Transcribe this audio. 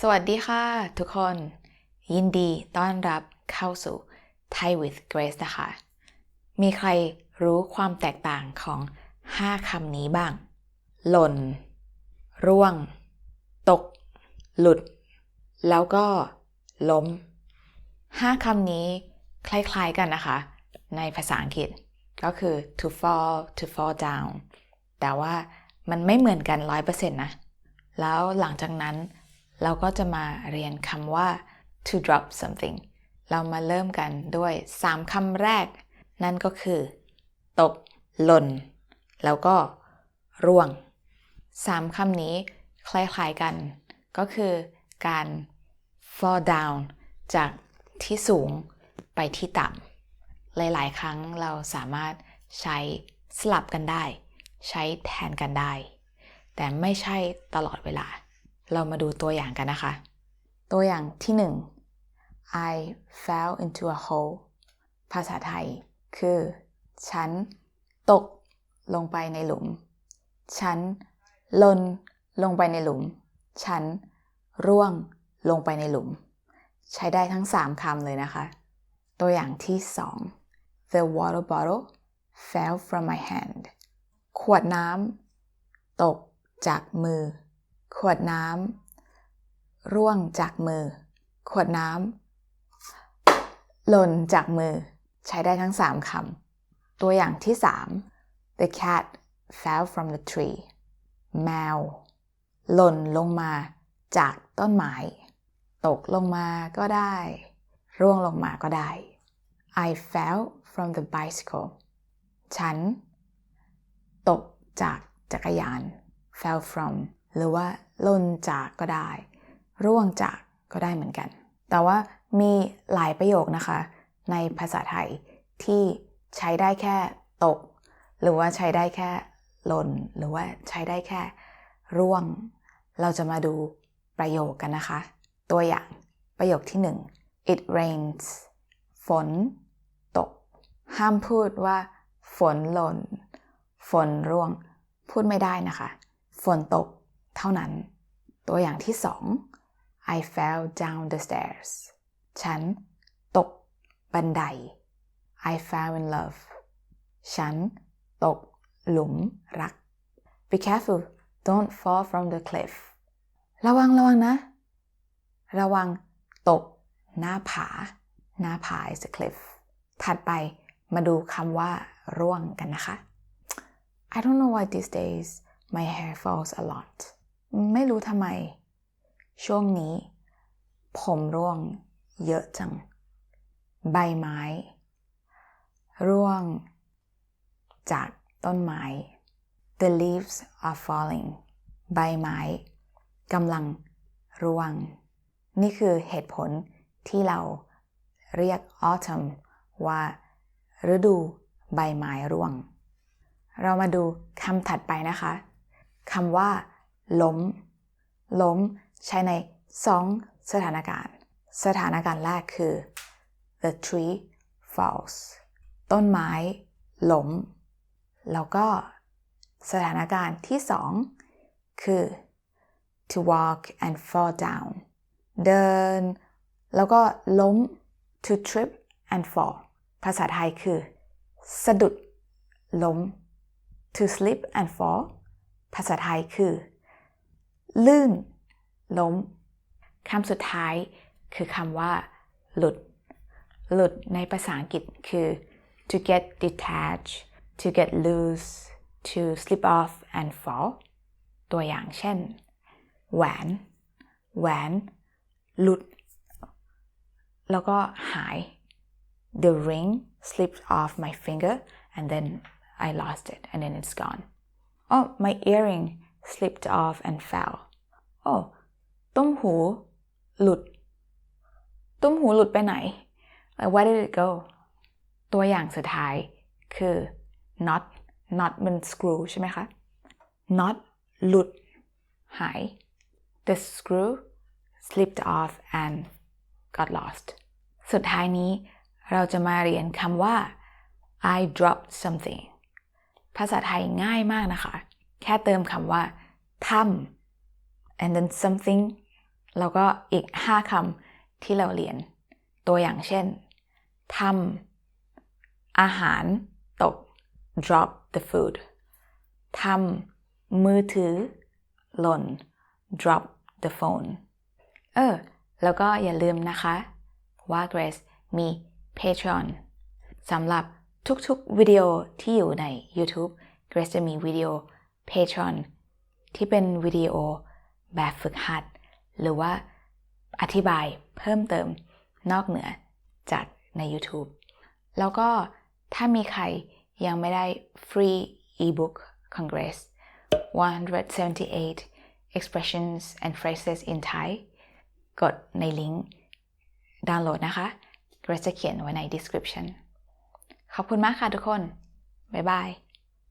สวัสดีค่ะทุกคนยินดีต้อนรับเข้าสู่ Thai with Grace นะคะมีใครรู้ความแตกต่างของ5คำนี้บ้างหล่นร่วงตกหลุดแล้วก็ล้ม5คำนี้คล้ายๆกันนะคะในภาษาอังกฤษก็คือ to fall down แต่ว่ามันไม่เหมือนกัน 100% นะแล้วหลังจากนั้นเราก็จะมาเรียนคำว่า to drop something เรามาเริ่มกันด้วย3คำแรกนั่นก็คือตกหล่นแล้วก็ร่วง3คำนี้คล้ายๆกันก็คือการ fall down จากที่สูงไปที่ต่ำหลายๆครั้งเราสามารถใช้สลับกันได้ใช้แทนกันได้แต่ไม่ใช่ตลอดเวลาเรามาดูตัวอย่างกันนะคะตัวอย่างที่1 I fell into a hole ภาษาไทยคือฉันตกลงไปในหลุมฉันหล่นลงไปในหลุมฉันร่วงลงไปในหลุมใช้ได้ทั้ง3คำเลยนะคะตัวอย่างที่2 The water bottle fell from my hand ขวดน้ำตกจากมือขวดน้ำร่วงจากมือขวดน้ำหล่นจากมือใช้ได้ทั้ง3คำตัวอย่างที่3 The cat fell from the tree แมวหล่นลงมาจากต้นไม้ตกลงมาก็ได้ร่วงลงมาก็ได้ I fell from the bicycle ฉันตกจากจักรยาน fell from หรือว่าหล่นจากก็ได้ร่วงจากก็ได้เหมือนกันแต่ว่ามีหลายประโยคนะคะในภาษาไทยที่ใช้ได้แค่ตกหรือว่าใช้ได้แค่หล่นหรือว่าใช้ได้แค่ร่วงเราจะมาดูประโยคกันนะคะตัวอย่างประโยคที่1 It rains ฝนตกห้ามพูดว่าฝนหล่นฝนร่วงพูดไม่ได้นะคะฝนตกเท่านั้นตัวอย่างที่2 I fell down the stairs ฉันตกบันได I fell in love ฉันตกหลุมรัก Be careful don't fall from the cliff ระวังนะระวังตกหน้าผา is a cliff ถัดไปมาดูคำว่าร่วงกันนะคะ I don't know why these days my hair falls a lot ไม่รู้ทำไมช่วงนี้ผมร่วงเยอะจังใบไม้ร่วงจากต้นไม้ The leaves are falling ใบไม้กำลังร่วงนี่คือเหตุผลที่เราเรียก autumn ว่าฤดูใบไม้ร่วงเรามาดูคำถัดไปนะคะคำว่าล้มใช้ใน2สถานการณ์สถานการณ์แรกคือ the tree falls ต้นไม้ล้มแล้วก็สถานการณ์ที่2คือ to walk and fall down เดินแล้วก็ล้ม to trip and fall ภาษาไทยคือสะดุดล้ม to slip and fall ภาษาไทยคือลื่นล้มคำสุดท้ายคือคำว่าหลุดในภาษาอังกฤษคือ to get detached to get loose to slip off and fall ตัวอย่างเช่นแหวนหลุดแล้วก็หาย the ring slipped off my finger and then I lost it and then it's gone oh my earring slipped off and fell oh ตุ้มหูหลุดไปไหน where did it go ตัวอย่างสุดท้ายคือ knot เป็น screw ใช่ไหมคะ knot หลุดหาย the screw slipped off and got lost สุดท้ายนี้เราจะมาเรียนคำว่า I dropped something ภาษาไทยง่ายมากนะคะแค่เติมคำว่าทำand then something แล้วก็อีก5คำที่เราเรียนตัวอย่างเช่นทำอาหารตก drop the food ทำมือถือหล่น drop the phone แล้วก็อย่าลืมนะคะว่า Grace มี Patreon สำหรับทุกๆวิดีโอที่อยู่ใน YouTube Grace จะมีวิดีโอ Patreon ที่เป็นวิดีโอแบบฝึกหัดหรือว่าอธิบายเพิ่มเติมนอกเหนือจากใน YouTube แล้วก็ถ้ามีใครยังไม่ได้ free ebookของ Grace 178 expressions and phrases in Thai กดในลิงก์ดาวน์โหลดนะคะ Grace จะเขียนไว้ใน description ขอบคุณมากค่ะทุกคน บ๊ายบาย